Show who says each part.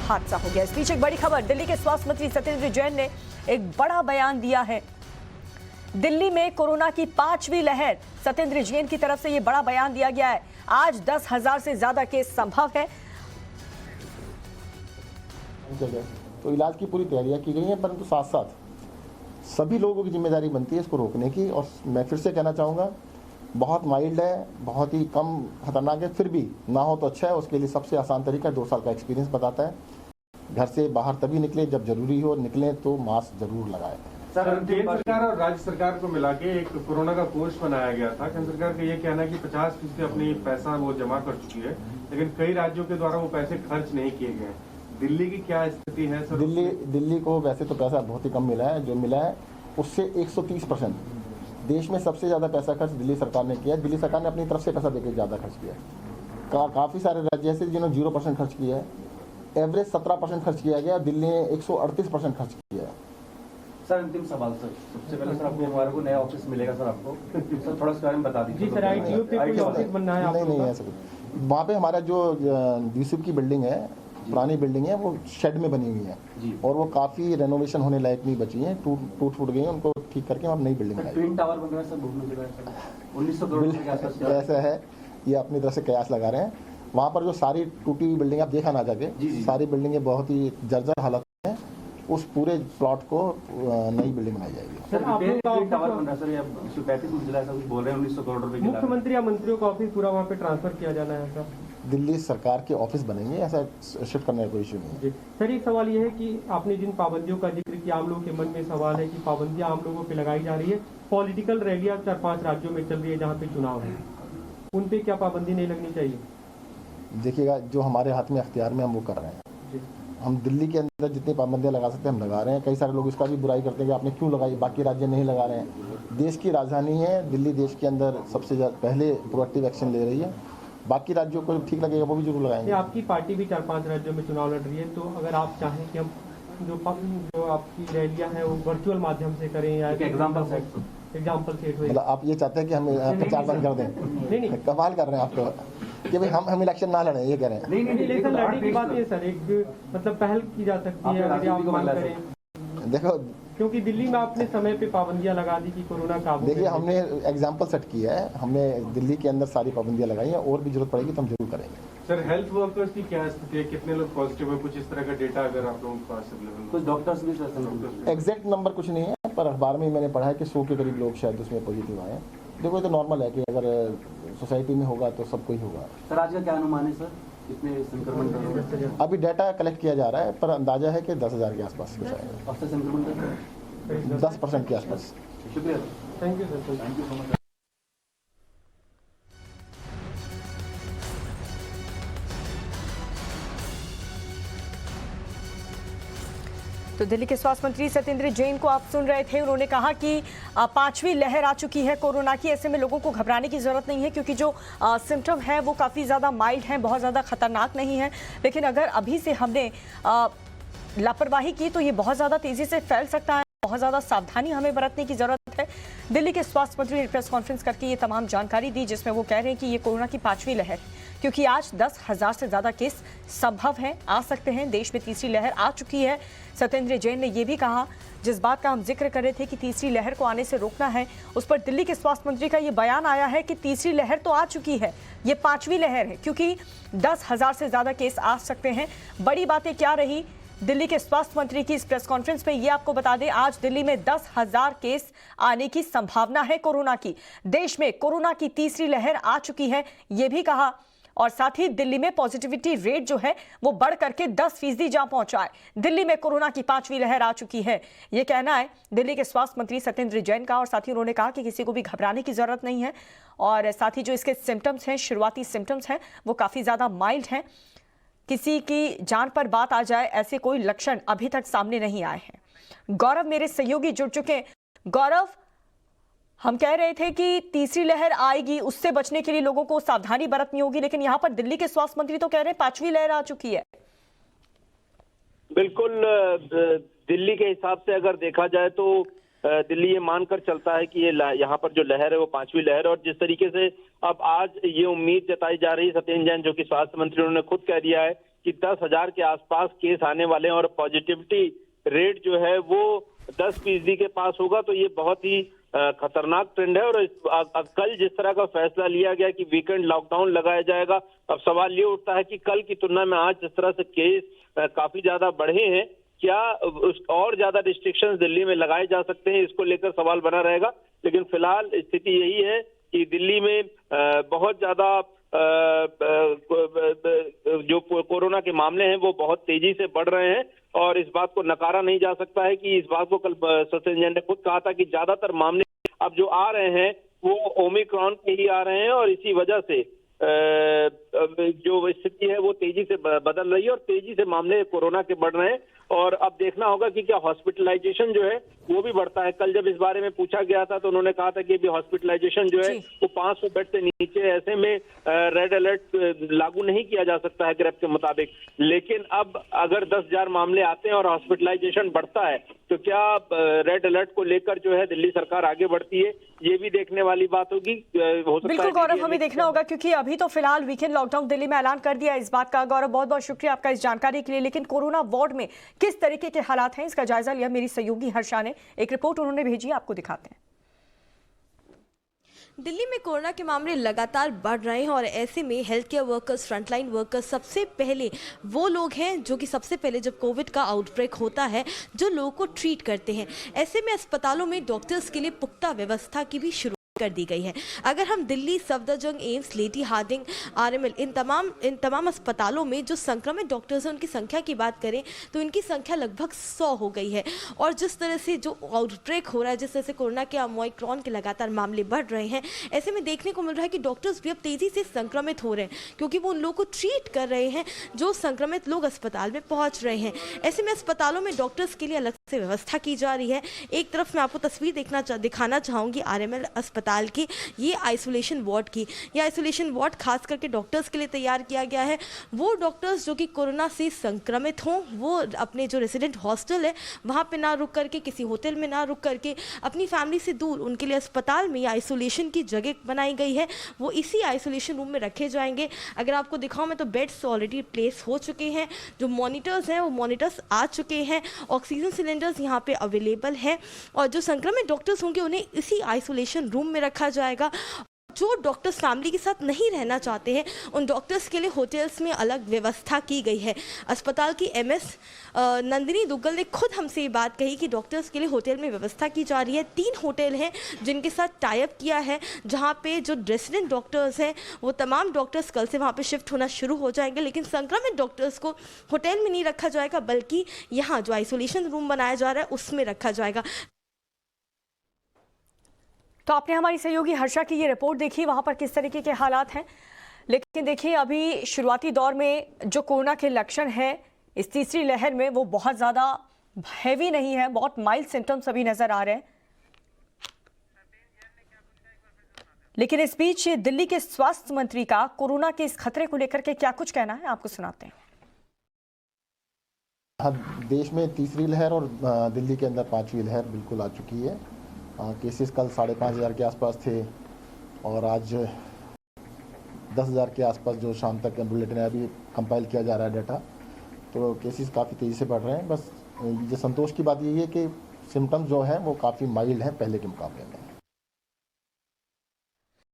Speaker 1: हादसा हो गया। इस बीच एक बड़ी खबर, दिल्ली के स्वास्थ्य मंत्री सत्येंद्र जैन ने एक बड़ा बयान दिया है। दिल्ली में कोरोना की 5वीं लहर, सत्येंद्र जैन की तरफ से यह बड़ा बयान दिया गया है। आज 10,000 से ज्यादा केस संभव है।
Speaker 2: तो इलाज की पूरी तैयारियां की गई हैं, परंतु साथ साथ सभी लोगों की जिम्मेदारी बनती है इसको रोकने की। और मैं फिर से कहना चाहूँगा, बहुत माइल्ड है, बहुत ही कम खतरनाक है, फिर भी ना हो तो अच्छा है। उसके लिए सबसे आसान तरीका 2 साल का एक्सपीरियंस बताता है। घर से बाहर तभी निकले जब जरूरी हो, निकलें तो मास्क जरूर लगाएं।
Speaker 3: सर, केंद्र सरकार और राज्य सरकार को मिला के एक कोरोना का कोष बनाया गया था। केंद्र सरकार का ये कहना है कि 50% अपनी पैसा वो जमा कर चुकी है, लेकिन कई राज्यों के द्वारा वो पैसे खर्च नहीं किए गए। दिल्ली की क्या स्थिति है सर?
Speaker 2: दिल्ली को वैसे तो पैसा बहुत ही कम मिला है, जो मिला है उससे 130%। देश में सबसे ज़्यादा पैसा खर्च दिल्ली सरकार ने किया है। दिल्ली सरकार ने अपनी तरफ से पैसा देकर ज़्यादा खर्च किया है। काफ़ी सारे राज्य ऐसे जिन्होंने 0% खर्च किया है। एवरेज 17% खर्च किया गया, दिल्ली ने 138% खर्च किया है।
Speaker 4: सर, अंतिम सवाल सर, सबसे पहले सर आपको हमारे को नया ऑफिस मिलेगा सर आपको, सर थोड़ा इस बारे में बता दीजिए।
Speaker 3: जी सर, आईटीओ पे कोई ऑफिस बनना है?
Speaker 2: नहीं ऐसा कुछ। वहाँ पे हमारा जो डीसीपी की बिल्डिंग है, पुरानी बिल्डिंग है, वो शेड में बनी हुई है और वो काफ़ी रेनोवेशन होने लायक नहीं बची है, टूट फूट गई है। उनको ठीक करके हम नई बिल्डिंग बनाई।
Speaker 4: ट्विन टावर बन रहा है सर, घूमने के बाद 1900 करोड़ के आसपास
Speaker 2: ऐसा है, ये अपनी तरफ से कयास लगा रहे हैं। वहाँ पर जो सारी टूटी हुई बिल्डिंग आप देखा ना जाके, सारी बिल्डिंगें बहुत ही जर्जर हालत में है। उस पूरे प्लॉट को नई बिल्डिंग बनाई जाएगी।
Speaker 4: सर, ट्विन टावर बन रहा है सर, ये 135 मंजिला ऐसा कुछ बोल रहे हैं, 1900 करोड़ रुपए की।
Speaker 3: मुख्यमंत्री या मंत्रियों का ऑफिस पूरा वहाँ पे ट्रांसफर किया जाना है सर?
Speaker 2: दिल्ली सरकार के ऑफिस बनेंगे, ऐसा शिफ्ट करने का कोई इशू नहीं है।
Speaker 3: सर, एक सवाल ये है कि आपने जिन पाबंदियों का जिक्र किया, आम लोगों के मन में सवाल है कि पाबंदियां आम लोगों पे लगाई जा रही है। पॉलिटिकल रैलियां 4-5 राज्यों में चल रही है जहाँ पे चुनाव है, उन पे क्या पाबंदी नहीं लगनी चाहिए?
Speaker 2: देखिएगा, जो हमारे हाथ में अख्तियार में हम वो कर रहे हैं। हम दिल्ली के अंदर जितनी पाबंदियां लगा सकते हैं हम लगा रहे हैं। कई सारे लोग इसका भी बुराई करते हैं कि आपने क्यों लगाई, बाकी राज्य नहीं लगा रहे हैं। देश की राजधानी है दिल्ली, देश के अंदर सबसे पहले प्रोएक्टिव एक्शन ले रही है। बाकी राज्यों को ठीक लगेगा वो भी जरूर लगाएंगे।
Speaker 3: आपकी पार्टी भी 4-5 राज्यों में चुनाव लड़ रही है, तो अगर आप चाहें कि हम जो आपकी रैलियां हैं वो वर्चुअल माध्यम से करें या एग्जाम्पल सेट हो,
Speaker 2: मतलब आप ये चाहते हैं कि हम प्रचार बंद कर दें? नहीं, कमाल कर रहे हैं आप तो, कि भाई हम इलेक्शन ना लड़ें, ये कह रहे हैं।
Speaker 3: नहीं, इलेक्शन लड़ने की बात है सर, एक मतलब पहल की जा सकती है अगर आप मांग करें।
Speaker 2: देखो,
Speaker 3: क्योंकि दिल्ली में आपने समय पे पाबंदियां लगा दी कि कोरोना काबू।
Speaker 2: देखिए, हमने एग्जाम्पल सेट किया है, हमने दिल्ली के अंदर सारी पाबंदियां लगाई हैं, और भी जरूरत पड़ेगी तो हम जरूर करेंगे।
Speaker 3: सर, हेल्थ वर्कर्स की क्या स्थिति है? कितने लोग पॉजिटिव है? कुछ इस तरह का डेटा अगर आप लोगों के पास अवेलेबल हो?
Speaker 4: कुछ डॉक्टर्स भी
Speaker 2: एग्जैक्ट नंबर कुछ नहीं है, पर अखबार में मैंने पढ़ा है कि 100 के करीब लोग शायद उसमें पॉजिटिव आए हैं। देखो, ये तो नॉर्मल है कि अगर सोसाइटी में होगा तो सबको ही होगा।
Speaker 4: सर, आज का क्या अनुमान है सर, कितने संक्रमण?
Speaker 2: अभी डाटा कलेक्ट किया जा रहा है, पर अंदाजा है कि 10,000 के आसपास कुछ आएगा।
Speaker 4: अब से संक्रमण
Speaker 2: 10% के आसपास।
Speaker 4: शुक्रिया,
Speaker 3: thank you sir,
Speaker 4: thank you so much.
Speaker 1: तो दिल्ली के स्वास्थ्य मंत्री सत्येंद्र जैन को आप सुन रहे थे। उन्होंने कहा कि 5वीं लहर आ चुकी है कोरोना की। ऐसे में लोगों को घबराने की जरूरत नहीं है, क्योंकि जो सिम्टम है वो काफ़ी ज़्यादा माइल्ड हैं, बहुत ज़्यादा खतरनाक नहीं है। लेकिन अगर अभी से हमने लापरवाही की तो ये बहुत ज़्यादा तेज़ी से फैल सकता है। बहुत ज़्यादा सावधानी हमें बरतने की ज़रूरत है। दिल्ली के स्वास्थ्य मंत्री ने प्रेस कॉन्फ्रेंस करके ये तमाम जानकारी दी, जिसमें वो कह रहे हैं कि ये कोरोना की 5वीं लहर, क्योंकि आज 10,000 से ज़्यादा केस संभव हैं, आ सकते हैं। देश में तीसरी लहर आ चुकी है। सत्येंद्र जैन ने यह भी कहा, जिस बात का हम जिक्र कर रहे थे कि तीसरी लहर को आने से रोकना है, उस पर दिल्ली के स्वास्थ्य मंत्री का ये बयान आया है कि तीसरी लहर तो आ चुकी है, ये 5वीं लहर है, क्योंकि 10,000 से ज़्यादा केस आ सकते हैं। बड़ी बातें क्या रही दिल्ली के स्वास्थ्य मंत्री की इस प्रेस कॉन्फ्रेंस में, ये आपको बता दें। आज दिल्ली में 10,000 केस आने की संभावना है कोरोना की। देश में कोरोना की तीसरी लहर आ चुकी है, ये भी कहा। और साथ ही दिल्ली में पॉजिटिविटी रेट जो है वो बढ़ करके 10% जा पहुंचा है। दिल्ली में कोरोना की 5वीं लहर आ चुकी है, ये कहना है दिल्ली के स्वास्थ्य मंत्री सत्येंद्र जैन का। और साथ ही उन्होंने कहा कि किसी को भी घबराने की जरूरत नहीं है। और साथ ही जो इसके सिम्टम्स हैं, शुरुआती सिम्टम्स हैं, वो काफी ज्यादा माइल्ड हैं। किसी की जान पर बात आ जाए ऐसे कोई लक्षण अभी तक सामने नहीं आए हैं। गौरव मेरे सहयोगी जुड़ चुके हैं। गौरव, हम कह रहे थे कि तीसरी लहर आएगी, उससे बचने के लिए लोगों को सावधानी बरतनी होगी, लेकिन यहां पर दिल्ली के स्वास्थ्य मंत्री तो कह रहे हैं 5वीं लहर आ चुकी है।
Speaker 5: बिल्कुल, दिल्ली के हिसाब से अगर देखा जाए तो दिल्ली ये मानकर चलता है कि ये यहाँ पर जो लहर है वो 5वीं लहर है। और जिस तरीके से अब आज ये उम्मीद जताई जा रही है, सत्येंद्र जैन जो कि स्वास्थ्य मंत्री, उन्होंने खुद कह दिया है कि 10,000 के आसपास केस आने वाले हैं और पॉजिटिविटी रेट जो है वो 10% के पास होगा, तो ये बहुत ही खतरनाक ट्रेंड है। और कल जिस तरह का फैसला लिया गया कि वीकेंड लॉकडाउन लगाया जाएगा, अब सवाल ये उठता है कि कल की तुलना में आज जिस तरह से केस काफी ज्यादा बढ़े हैं, क्या और ज्यादा रिस्ट्रिक्शंस दिल्ली में लगाए जा सकते हैं, इसको लेकर सवाल बना रहेगा। लेकिन फिलहाल स्थिति यही है कि दिल्ली में बहुत ज्यादा जो कोरोना के मामले हैं वो बहुत तेजी से बढ़ रहे हैं, और इस बात को नकारा नहीं जा सकता है कि इस बात को कल सत्येंद्र जैन ने खुद कहा था कि ज्यादातर मामले अब जो आ रहे हैं वो ओमिक्रॉन के ही आ रहे हैं, और इसी वजह से जो स्थिति है वो तेजी से बदल रही है और तेजी से मामले कोरोना के बढ़ रहे हैं। और अब देखना होगा कि क्या हॉस्पिटलाइजेशन जो है वो भी बढ़ता है। कल जब इस बारे में पूछा गया था तो उन्होंने कहा था कि अभी हॉस्पिटलाइजेशन जो है वो 500 बेड से नीचे, ऐसे में रेड अलर्ट लागू नहीं किया जा सकता है ग्रेप के मुताबिक। लेकिन अब अगर 10,000 मामले आते हैं और हॉस्पिटलाइजेशन बढ़ता है तो क्या रेड अलर्ट को लेकर जो है दिल्ली सरकार आगे बढ़ती है, ये भी देखने वाली बात होगी। हो सकता
Speaker 1: बिल्कुल गौरव, हमें देखना होगा, क्योंकि अभी तो फिलहाल वीकेंड लॉकडाउन दिल्ली में ऐलान कर दिया इस बात का। गौरव, बहुत बहुत शुक्रिया आपका इस जानकारी के लिए। लेकिन कोरोना वार्ड में किस तरीके के हालात हैं, इसका जायजा लिया मेरी सहयोगी हर्षा ने। एक रिपोर्ट उन्होंने भेजी, आपको दिखाते हैं।
Speaker 6: दिल्ली में कोरोना के मामले लगातार बढ़ रहे हैं और ऐसे में health care workers, frontline workers सबसे पहले वो लोग हैं जो कि सबसे पहले जब कोविड का आउटब्रेक होता है जो लोगों को ट्रीट करते हैं। ऐसे में अस्पतालों में डॉक्टर्स के लिए पुख्ता व्यवस्था की भी शुरू कर दी गई है। अगर हम Delhi, Safdarjung, AIIMS, Lady Hardinge, RML इन तमाम अस्पतालों में जो संक्रमित डॉक्टर्स हैं उनकी संख्या की बात करें तो इनकी संख्या लगभग 100 हो गई है। और जिस तरह से जो आउटब्रेक हो रहा है, जिस तरह से कोरोना के ओमिक्रॉन के लगातार मामले बढ़ रहे हैं, ऐसे में देखने को मिल रहा है कि डॉक्टर्स भी अब तेजी से संक्रमित हो रहे हैं, क्योंकि वो उन लोगों को ट्रीट कर रहे हैं जो संक्रमित लोग अस्पताल में पहुंच रहे हैं। ऐसे में अस्पतालों में डॉक्टर्स के लिए अलग से व्यवस्था की जा रही है। एक तरफ मैं आपको तस्वीर दिखाना चाहूंगी आरएमएल अस्पताल की, ये आइसोलेशन वार्ड की। ये आइसोलेशन वार्ड खास करके डॉक्टर्स के लिए तैयार किया गया है। वो डॉक्टर्स जो कि कोरोना से संक्रमित हों, वो अपने जो रेजिडेंट हॉस्टल है वहां पे ना रुक करके, किसी होटल में ना रुक करके, अपनी फैमिली से दूर, उनके लिए अस्पताल में आइसोलेशन की जगह बनाई गई है। वो इसी आइसोलेशन रूम में रखे जाएंगे। अगर आपको दिखाऊं मैं तो बेड्स ऑलरेडी प्लेस हो चुके हैं, जो मॉनिटर्स हैं वो मॉनिटर्स आ चुके हैं, ऑक्सीजन सिलेंडर्स यहाँ पे अवेलेबल हैं, और जो संक्रमित डॉक्टर्स होंगे उन्हें इसी आइसोलेशन रूम में रखा जाएगा। जो डॉक्टर्स फैमिली के साथ नहीं रहना चाहते हैं उन डॉक्टर्स के लिए होटल्स में अलग व्यवस्था की गई है। अस्पताल की एमएस नंदिनी दुग्गल ने खुद हमसे ये बात कही कि डॉक्टर्स के लिए होटल में व्यवस्था की जा रही है। 3 होटल हैं जिनके साथ टाई अप किया है, जहां पे जो रेसिडेंट डॉक्टर्स हैं वो तमाम डॉक्टर्स कल से वहां पे शिफ्ट होना शुरू हो जाएंगे। लेकिन संक्रमित डॉक्टर्स को होटल में नहीं रखा जाएगा, बल्कि यहाँ जो आइसोलेशन रूम बनाया जा रहा है उसमें रखा जाएगा।
Speaker 1: तो आपने हमारी सहयोगी हर्षा की ये रिपोर्ट देखी, वहां पर किस तरीके के हालात हैं। लेकिन देखिए, अभी शुरुआती दौर में जो कोरोना के लक्षण हैं इस तीसरी लहर में वो बहुत ज़्यादा हैवी नहीं है, बहुत माइल्ड सिम्टम्स अभी नज़र आ रहे हैं। लेकिन इस बीच दिल्ली के स्वास्थ्य मंत्री का कोरोना के इस खतरे को लेकर के क्या कुछ कहना है, आपको सुनाते हैं।
Speaker 2: देश में तीसरी लहर और दिल्ली के अंदर 5वीं लहर बिल्कुल आ चुकी है। केसेस कल 5,500 के आसपास थे और आज 10,000 के आसपास जो शाम तक बुलेटिन है, अभी कंपाइल किया जा रहा है डाटा, तो केसेस काफ़ी तेज़ी से बढ़ रहे हैं। बस ये संतोष की बात यही है कि सिम्टम्स जो हैं वो काफ़ी माइल्ड हैं पहले के मुकाबले में।